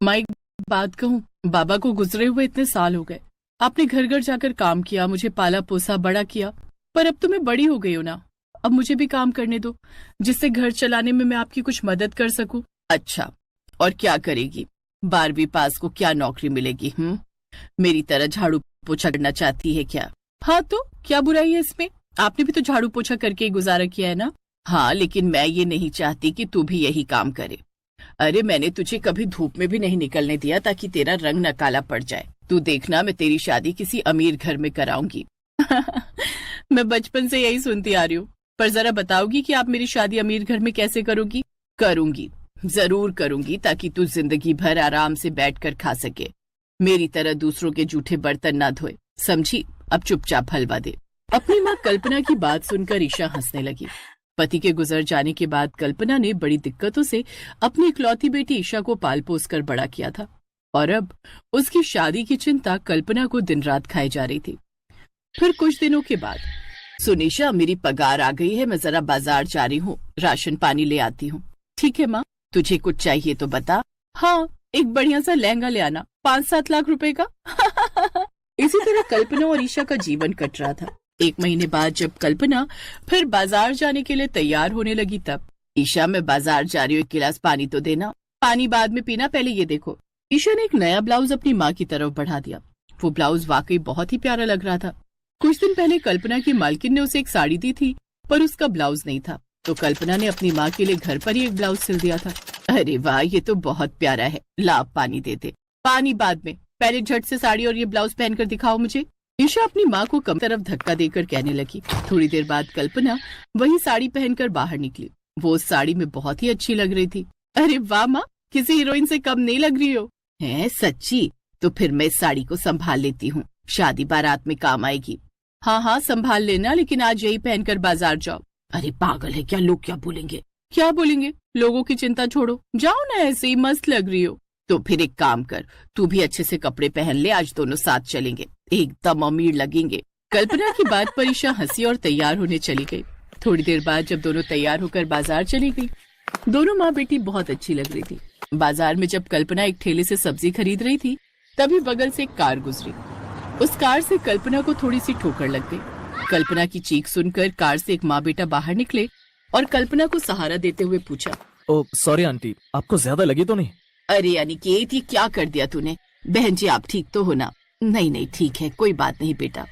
माँ एक बात कहूँ, बाबा को गुजरे हुए इतने साल हो गए। आपने घर घर जाकर काम किया, मुझे पाला पोसा बड़ा किया, पर अब तो मैं बड़ी हो गई हूँ ना। अब मुझे भी काम करने दो, जिससे घर चलाने में मैं आपकी कुछ मदद कर सकूं। अच्छा, और क्या करेगी? 12वीं पास को क्या नौकरी मिलेगी? मेरी तरह झाड़ू पोछा करना चाहती है क्या? हाँ, तो क्या बुराई है इसमें? आपने भी तो झाड़ू पोछा करके ही गुजारा किया है ना। हाँ, लेकिन मैं ये नहीं चाहती कि तू भी यही काम करे। अरे मैंने तुझे कभी धूप में भी नहीं निकलने दिया ताकि तेरा रंग न काला पड़ जाए। तू देखना, मैं तेरी शादी किसी अमीर घर में कराऊंगी। मैं बचपन से यही सुनती आ रही हूँ, पर जरा बताओगी कि आप मेरी शादी अमीर घर में कैसे करोगी? करूंगी, जरूर करूंगी, ताकि तू जिंदगी भर आराम से बैठकर खा सके, मेरी तरह दूसरों के जूठे बर्तन ना धोए, समझी? अब चुपचाप हलवा दे। अपनी माँ कल्पना की बात सुनकर ईशा हंसने लगी। पति के गुजर जाने के बाद कल्पना ने बड़ी दिक्कतों से अपनी इकलौती बेटी ईशा को पाल पोस कर बड़ा किया था, और अब उसकी शादी की चिंता कल्पना को दिन रात खाई जा रही थी। फिर कुछ दिनों के बाद, सुन ईशा, मेरी पगार आ गई है, मैं जरा बाजार जा रही हूँ, राशन पानी ले आती हूँ। ठीक है माँ, तुझे कुछ चाहिए तो बता। हाँ, एक बढ़िया सा लहंगा ले आना, 5-7 लाख रुपए का। इसी तरह कल्पना और ईशा का जीवन कट रहा था। 1 महीने बाद जब कल्पना फिर बाजार जाने के लिए तैयार होने लगी, तब ईशा, मैं बाजार जा रही हूँ, 1 गिलास पानी तो देना। पानी बाद में पीना, पहले ये देखो। ईशा ने एक नया ब्लाउज अपनी माँ की तरफ बढ़ा दिया। वो ब्लाउज वाकई बहुत ही प्यारा लग रहा था। कुछ दिन पहले कल्पना की मालकिन ने उसे एक साड़ी दी थी, पर उसका ब्लाउज नहीं था, तो कल्पना ने अपनी माँ के लिए घर पर ही एक ब्लाउज सिल दिया था। अरे वाह, ये तो बहुत प्यारा है, ला पानी दे दे। पानी बाद में, पहले झट से साड़ी और ये ब्लाउज पहनकर दिखाओ मुझे। ईशा अपनी माँ को कम तरफ धक्का देकर कहने लगी। थोड़ी देर बाद कल्पना वही साड़ी पहनकर बाहर निकली। वो उस साड़ी में बहुत ही अच्छी लग रही थी। अरे वाह माँ, किसी हीरोइन से कम नहीं लग रही हो। है सच्ची? तो फिर मैं इस साड़ी को संभाल लेती हूँ, शादी बारात में काम आएगी। हाँ हाँ, संभाल लेना, लेकिन आज यही पहनकर बाजार जाओ। अरे पागल है क्या, लोग क्या बोलेंगे? क्या बोलेंगे? लोगों की चिंता छोड़ो, जाओ ना, ऐसे ही मस्त लग रही हो। तो फिर एक काम कर, तू भी अच्छे से कपड़े पहन ले, आज दोनों साथ चलेंगे, एकदम अमीर लगेंगे। कल्पना की बात पर ईशा हंसी और तैयार होने चली गई। थोड़ी देर बाद जब दोनों तैयार होकर बाजार चली गई, दोनों माँ बेटी बहुत अच्छी लग रही थी। बाजार में जब कल्पना एक ठेले से सब्जी खरीद रही थी, तभी बगल से एक कार गुजरी। उस कार से कल्पना को थोड़ी सी ठोकर लग गई। कल्पना की चीख सुनकर कार से एक माँ बेटा बाहर निकले और कल्पना को सहारा देते हुए पूछा, ओ सॉरी आंटी, आपको ज्यादा लगी तो नहीं? अरे अनिकेत, ये क्या कर दिया तूने? बहन जी, आप ठीक तो हो ना? नहीं नहीं, ठीक है, कोई बात नहीं बेटा।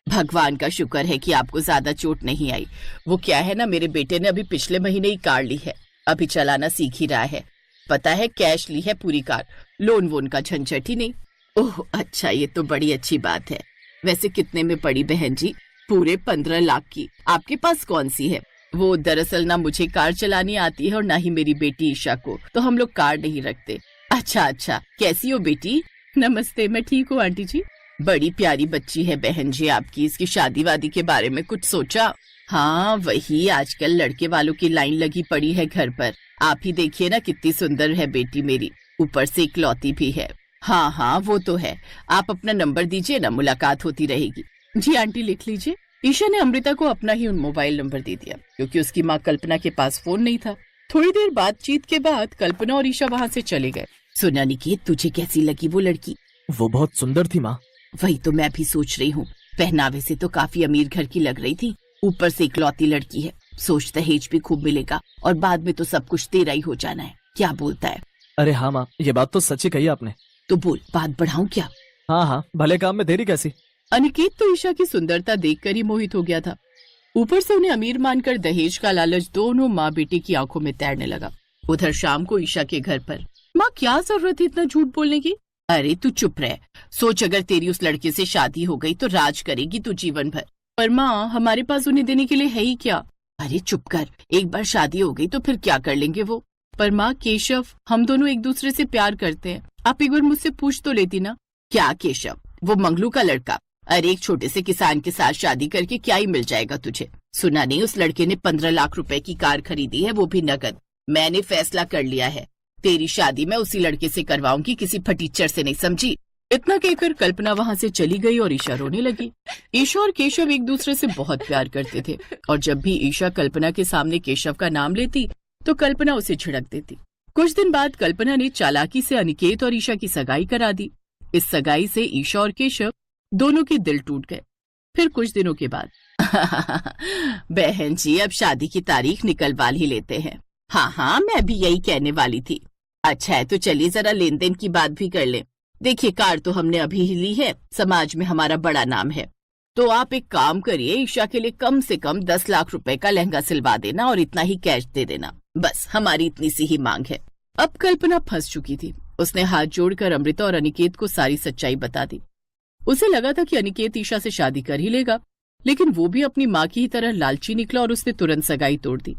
भगवान का शुक्र है कि आपको ज्यादा चोट नहीं आई। वो क्या है ना, मेरे बेटे ने अभी पिछले महीने ही कार ली है, अभी चलाना सीख ही रहा है। पता है, कैश ली है पूरी कार, लोन वोन का झंझट ही नहीं। ओह अच्छा, ये तो बड़ी अच्छी बात है। वैसे कितने में पड़ी बहन जी? पूरे 15 लाख की। आपके पास कौन सी है? वो दरअसल ना मुझे कार चलानी आती है और ना ही मेरी बेटी ईशा को, तो हम लोग कार नहीं रखते। अच्छा अच्छा, कैसी हो बेटी? नमस्ते, मैं ठीक हूँ आंटी जी। बड़ी प्यारी बच्ची है बहन जी आपकी। इसकी शादी वादी के बारे में कुछ सोचा? हाँ वही, आजकल लड़के वालों की लाइन लगी पड़ी है घर पर। आप ही देखिए ना, कितनी सुंदर है बेटी मेरी, ऊपर से इकलौती भी है। हाँ हाँ वो तो है, आप अपना नंबर दीजिए ना, मुलाकात होती रहेगी। जी आंटी, लिख लीजिए। ईशा ने अमृता को अपना ही मोबाइल नंबर दे दिया, क्योंकि उसकी माँ कल्पना के पास फोन नहीं था। थोड़ी देर बातचीत के बाद कल्पना और ईशा वहाँ से चले गए। सुना निकेत, तुझे कैसी लगी वो लड़की? वो बहुत सुंदर थी माँ। वही तो मैं भी सोच रही हूँ, पहनावे से तो काफी अमीर घर की लग रही थी, ऊपर से इकलौती लड़की है। सोच दहेज भी खूब मिलेगा और बाद में तो सब कुछ तेरा ही हो जाना है। क्या बोलता है? अरे हाँ माँ, ये बात तो सच्ची कही आपने। तो बोल, बात बढ़ाऊं क्या? हाँ हाँ, भले काम में देरी कैसी। अनिकेत तो ईशा की सुंदरता देखकर ही मोहित हो गया था, ऊपर से उन्हें अमीर मानकर दहेज का लालच दोनों माँ बेटी की आंखों में तैरने लगा। उधर शाम को ईशा के घर पर, माँ क्या जरूरत है इतना झूठ बोलने की? अरे तू चुप रह, सोच अगर तेरी उस लड़के से शादी हो गई तो राज करेगी तू जीवन भर। पर माँ, हमारे पास उन्हें देने के लिए है ही क्या? अरे चुप कर, एक बार शादी हो गई तो फिर क्या कर लेंगे वो? पर माँ केशव, हम दोनों एक दूसरे से प्यार करते हैं, आप एक बार मुझसे पूछ तो लेती ना। क्या केशव? वो मंगलू का लड़का? अरे एक छोटे से किसान के साथ शादी करके क्या ही मिल जाएगा तुझे? सुना नहीं, उस लड़के ने 15 लाख रुपए की कार खरीदी है, वो भी नकद। मैंने फैसला कर लिया है, तेरी शादी मैं उसी लड़के से करवाऊंगी, किसी फटीचर से नहीं, समझी? इतना कहकर कल्पना वहाँ से चली गई और ईशा रोने लगी। ईशा और केशव एक दूसरे से बहुत प्यार करते थे, और जब भी ईशा कल्पना के सामने केशव का नाम लेती तो कल्पना उसे झिड़क देती। कुछ दिन बाद कल्पना ने चालाकी से अनिकेत और ईशा की सगाई करा दी। इस सगाई से ईशा और केशव दोनों के दिल टूट गए। फिर कुछ दिनों के बाद बहन जी, अब शादी की तारीख निकलवा ही लेते हैं। हाँ, मैं भी यही कहने वाली थी। अच्छा है, तो चलिए जरा लेन देन की बात भी कर लें। देखिए, कार तो हमने अभी ही ली है, समाज में हमारा बड़ा नाम है। तो आप एक काम करिए, ईशा के लिए कम से कम 10 लाख रुपए का लहंगा सिलवा देना और इतना ही कैश दे देना। बस हमारी इतनी सी ही मांग है। अब कल्पना फंस चुकी थी। उसने हाथ जोड़कर अमृता और अनिकेत को सारी सच्चाई बता दी। उसे लगा था कि अनिकेत ईशा से शादी कर ही लेगा, लेकिन वो भी अपनी माँ की ही तरह लालची निकला और उसने तुरंत सगाई तोड़ दी।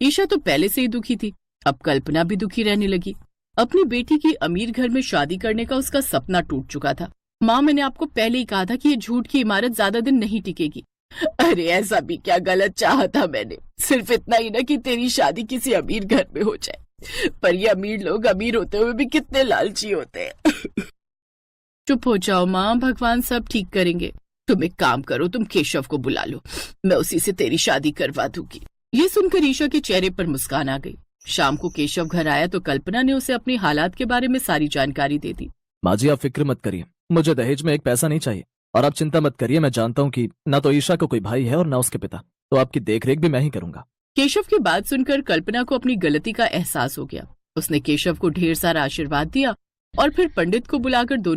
ईशा तो पहले से ही दुखी थी, अब कल्पना भी दुखी रहने लगी। अपनी बेटी की अमीर घर में शादी करने का उसका सपना टूट चुका था। माँ, मैंने आपको पहले ही कहा था कि ये झूठ की इमारत ज्यादा दिन नहीं टिकेगी। अरे ऐसा भी क्या गलत चाहा था मैंने, सिर्फ इतना ही ना कि तेरी शादी किसी अमीर घर में हो जाए। पर ये अमीर लोग अमीर होते हुए भी कितने लालची होते हैं। चुप हो जाओ माँ, भगवान सब ठीक करेंगे। तुम एक काम करो, तुम केशव को बुला लो, मैं उसी से तेरी शादी करवा दूंगी। ये सुनकर ईशा के चेहरे पर मुस्कान आ गई। शाम को केशव घर आया तो कल्पना ने उसे अपनी हालात के बारे में सारी जानकारी दे दी। माँ जी, आप फिक्र मत करिए, मुझे दहेज में एक पैसा नहीं चाहिए। और आप चिंता मत करिए, मैं जानता हूँ कि ना तो ईशा को कोई भाई है और ना उसके पिता, तो आपकी देखरेख भी मैं ही करूंगा। केशव की बात सुनकर कल्पना को अपनी गलती का एहसास हो गया। उसने केशव को ढेर सारा आशीर्वाद दिया और फिर पंडित को बुलाकर दोनों